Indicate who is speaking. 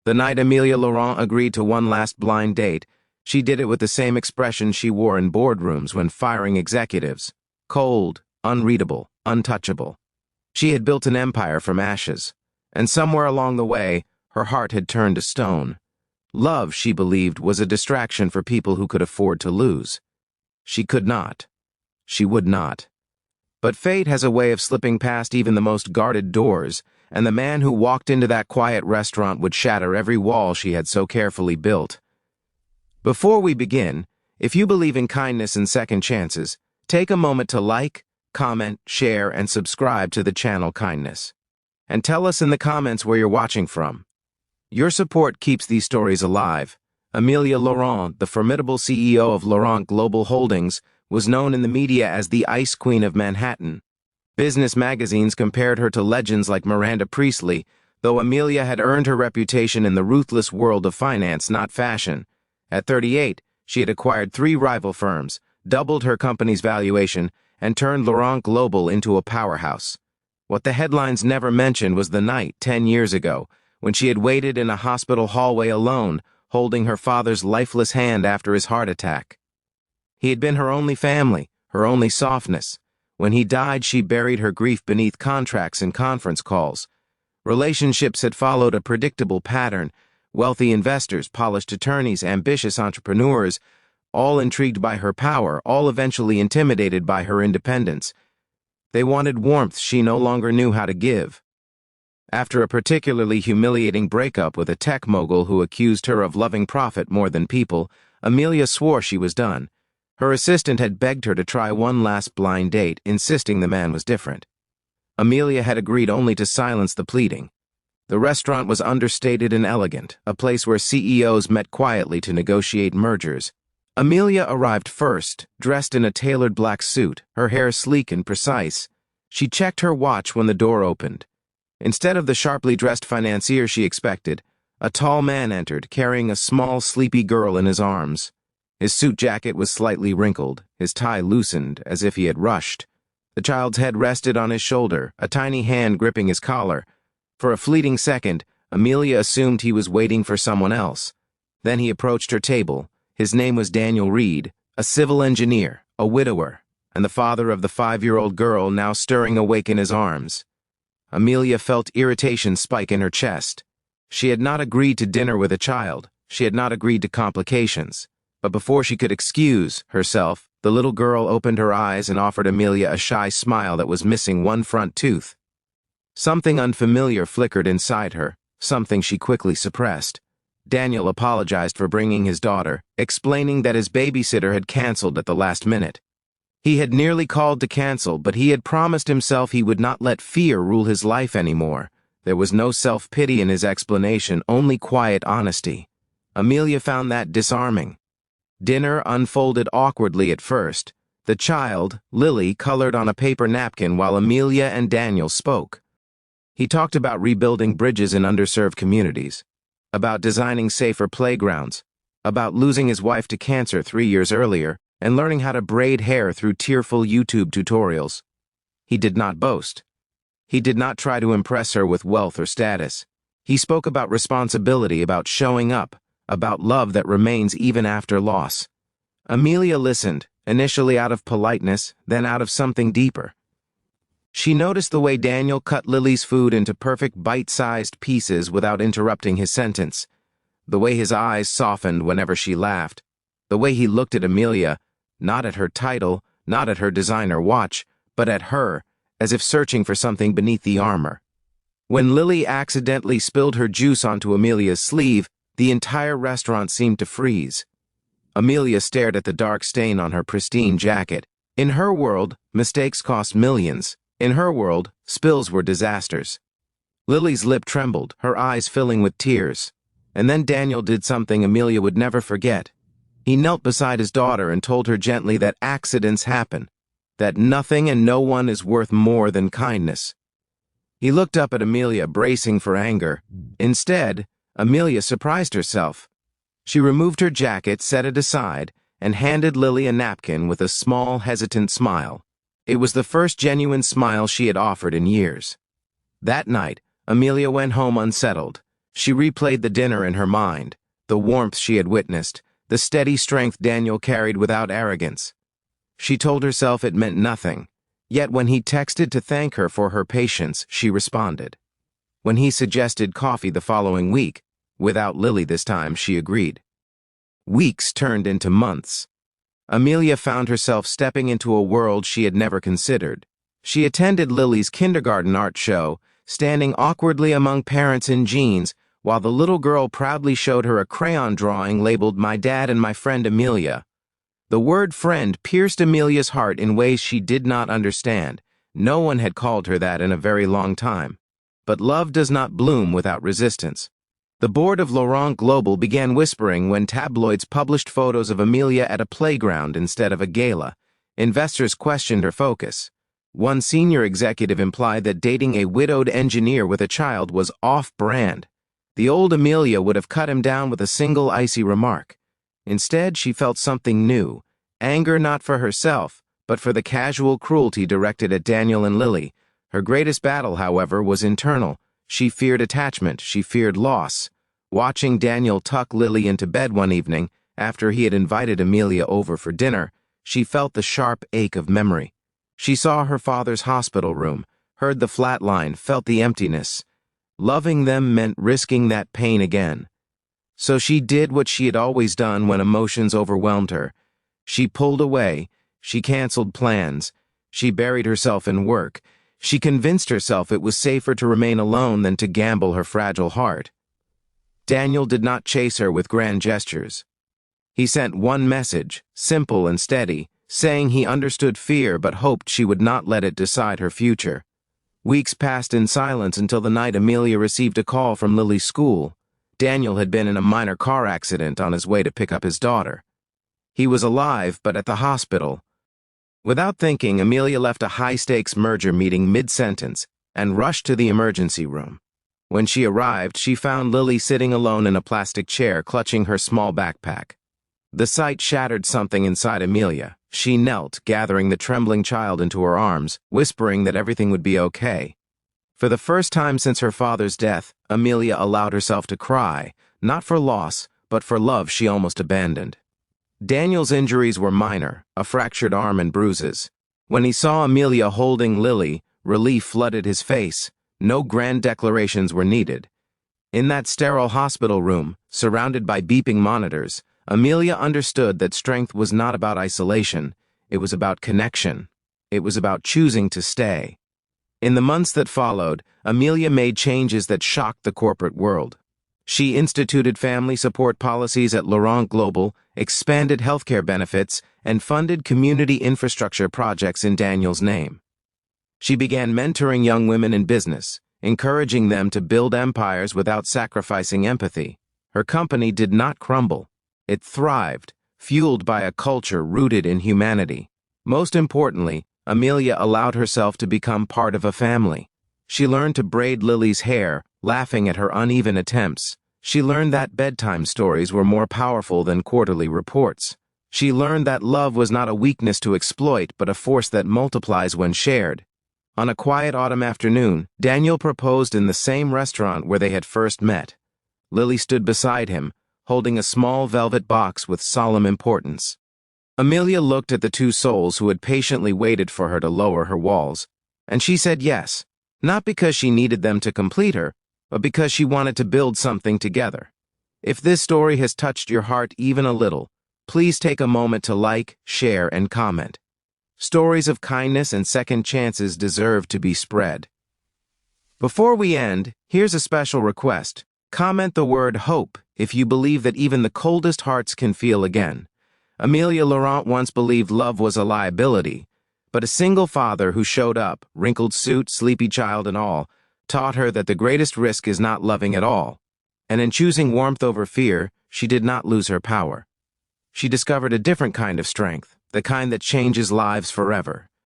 Speaker 1: The night Amelia Laurent agreed to one last blind date, she did it with the same expression she wore in boardrooms when firing executives: cold, unreadable, untouchable. She had built an empire from ashes, and somewhere along the way, her heart had turned to stone. Love, she believed, was a distraction for people who could afford to lose. She could not. She would not. But fate has a way of slipping past even the most guarded doors, and the man who walked into that quiet restaurant would shatter every wall she had so carefully built. Before we begin, if you believe in kindness and second chances, take a moment to like, comment, share, and subscribe to the channel Kindness. And tell us in the comments where you're watching from. Your support keeps these stories alive. Amelia Laurent, the formidable CEO of Laurent Global Holdings, was known in the media as the Ice Queen of Manhattan. Business magazines compared her to legends like Miranda Priestly, though Amelia had earned her reputation in the ruthless world of finance, not fashion. At 38, she had acquired 3 rival firms, doubled her company's valuation, and turned Laurent Global into a powerhouse. What the headlines never mentioned was the night 10 years ago, when she had waited in a hospital hallway alone, holding her father's lifeless hand after his heart attack. He had been her only family, her only softness. When he died, she buried her grief beneath contracts and conference calls. Relationships had followed a predictable pattern: wealthy investors, polished attorneys, ambitious entrepreneurs, all intrigued by her power, all eventually intimidated by her independence. They wanted warmth she no longer knew how to give. After a particularly humiliating breakup with a tech mogul who accused her of loving profit more than people, Amelia swore she was done. Her assistant had begged her to try one last blind date, insisting the man was different. Amelia had agreed only to silence the pleading. The restaurant was understated and elegant, a place where CEOs met quietly to negotiate mergers. Amelia arrived first, dressed in a tailored black suit, her hair sleek and precise. She checked her watch when the door opened. Instead of the sharply dressed financier she expected, a tall man entered, carrying a small, sleepy girl in his arms. His suit jacket was slightly wrinkled, his tie loosened, as if he had rushed. The child's head rested on his shoulder, a tiny hand gripping his collar. For a fleeting second, Amelia assumed he was waiting for someone else. Then he approached her table. His name was Daniel Reed, a civil engineer, a widower, and the father of the 5-year-old girl now stirring awake in his arms. Amelia felt irritation spike in her chest. She had not agreed to dinner with a child. She had not agreed to complications. But before she could excuse herself, the little girl opened her eyes and offered Amelia a shy smile that was missing one front tooth. Something unfamiliar flickered inside her, something she quickly suppressed. Daniel apologized for bringing his daughter, explaining that his babysitter had canceled at the last minute. He had nearly called to cancel, but he had promised himself he would not let fear rule his life anymore. There was no self-pity in his explanation, only quiet honesty. Amelia found that disarming. Dinner unfolded awkwardly at first. The child, Lily, colored on a paper napkin while Amelia and Daniel spoke. He talked about rebuilding bridges in underserved communities, about designing safer playgrounds, about losing his wife to cancer 3 years earlier, and learning how to braid hair through tearful YouTube tutorials. He did not boast. He did not try to impress her with wealth or status. He spoke about responsibility, about showing up, about love that remains even after loss. Amelia listened, initially out of politeness, then out of something deeper. She noticed the way Daniel cut Lily's food into perfect bite-sized pieces without interrupting his sentence, the way his eyes softened whenever she laughed, the way he looked at Amelia, not at her title, not at her designer watch, but at her, as if searching for something beneath the armor. When Lily accidentally spilled her juice onto Amelia's sleeve, the entire restaurant seemed to freeze. Amelia stared at the dark stain on her pristine jacket. In her world, mistakes cost millions. In her world, spills were disasters. Lily's lip trembled, her eyes filling with tears. And then Daniel did something Amelia would never forget. He knelt beside his daughter and told her gently that accidents happen, that nothing and no one is worth more than kindness. He looked up at Amelia, bracing for anger. Instead, Amelia surprised herself. She removed her jacket, set it aside, and handed Lily a napkin with a small, hesitant smile. It was the first genuine smile she had offered in years. That night, Amelia went home unsettled. She replayed the dinner in her mind, the warmth she had witnessed, the steady strength Daniel carried without arrogance. She told herself it meant nothing, yet when he texted to thank her for her patience, she responded. When he suggested coffee the following week, without Lily this time, she agreed. Weeks turned into months. Amelia found herself stepping into a world she had never considered. She attended Lily's kindergarten art show, standing awkwardly among parents in jeans, while the little girl proudly showed her a crayon drawing labeled "My Dad and My Friend Amelia." The word friend pierced Amelia's heart in ways she did not understand. No one had called her that in a very long time. But love does not bloom without resistance. The board of Laurent Global began whispering when tabloids published photos of Amelia at a playground instead of a gala. Investors questioned her focus. One senior executive implied that dating a widowed engineer with a child was off-brand. The old Amelia would have cut him down with a single icy remark. Instead, she felt something new, anger not for herself, but for the casual cruelty directed at Daniel and Lily. Her greatest battle, however, was internal. She feared attachment, she feared loss. Watching Daniel tuck Lily into bed one evening, after he had invited Amelia over for dinner, she felt the sharp ache of memory. She saw her father's hospital room, heard the flat line, felt the emptiness. Loving them meant risking that pain again. So she did what she had always done when emotions overwhelmed her. She pulled away, she canceled plans, she buried herself in work. She convinced herself it was safer to remain alone than to gamble her fragile heart. Daniel did not chase her with grand gestures. He sent one message, simple and steady, saying he understood fear but hoped she would not let it decide her future. Weeks passed in silence until the night Amelia received a call from Lily's school. Daniel had been in a minor car accident on his way to pick up his daughter. He was alive, but at the hospital. Without thinking, Amelia left a high-stakes merger meeting mid-sentence and rushed to the emergency room. When she arrived, she found Lily sitting alone in a plastic chair, clutching her small backpack. The sight shattered something inside Amelia. She knelt, gathering the trembling child into her arms, whispering that everything would be okay. For the first time since her father's death, Amelia allowed herself to cry, not for loss, but for love she almost abandoned. Daniel's injuries were minor, a fractured arm and bruises. When he saw Amelia holding Lily, relief flooded his face. No grand declarations were needed. In that sterile hospital room, surrounded by beeping monitors, Amelia understood that strength was not about isolation. It was about connection. It was about choosing to stay. In the months that followed, Amelia made changes that shocked the corporate world. She instituted family support policies at Laurent Global, expanded healthcare benefits, and funded community infrastructure projects in Daniel's name. She began mentoring young women in business, encouraging them to build empires without sacrificing empathy. Her company did not crumble. It thrived, fueled by a culture rooted in humanity. Most importantly, Amelia allowed herself to become part of a family. She learned to braid Lily's hair, laughing at her uneven attempts. She learned that bedtime stories were more powerful than quarterly reports. She learned that love was not a weakness to exploit, but a force that multiplies when shared. On a quiet autumn afternoon, Daniel proposed in the same restaurant where they had first met. Lily stood beside him, holding a small velvet box with solemn importance. Amelia looked at the two souls who had patiently waited for her to lower her walls, and she said yes, not because she needed them to complete her, but because she wanted to build something together. If this story has touched your heart even a little, please take a moment to like, share, and comment. Stories of kindness and second chances deserve to be spread. Before we end, here's a special request. Comment the word hope if you believe that even the coldest hearts can feel again. Amelia Laurent once believed love was a liability, but a single father who showed up, wrinkled suit, sleepy child and all, taught her that the greatest risk is not loving at all. And in choosing warmth over fear, she did not lose her power. She discovered a different kind of strength, the kind that changes lives forever.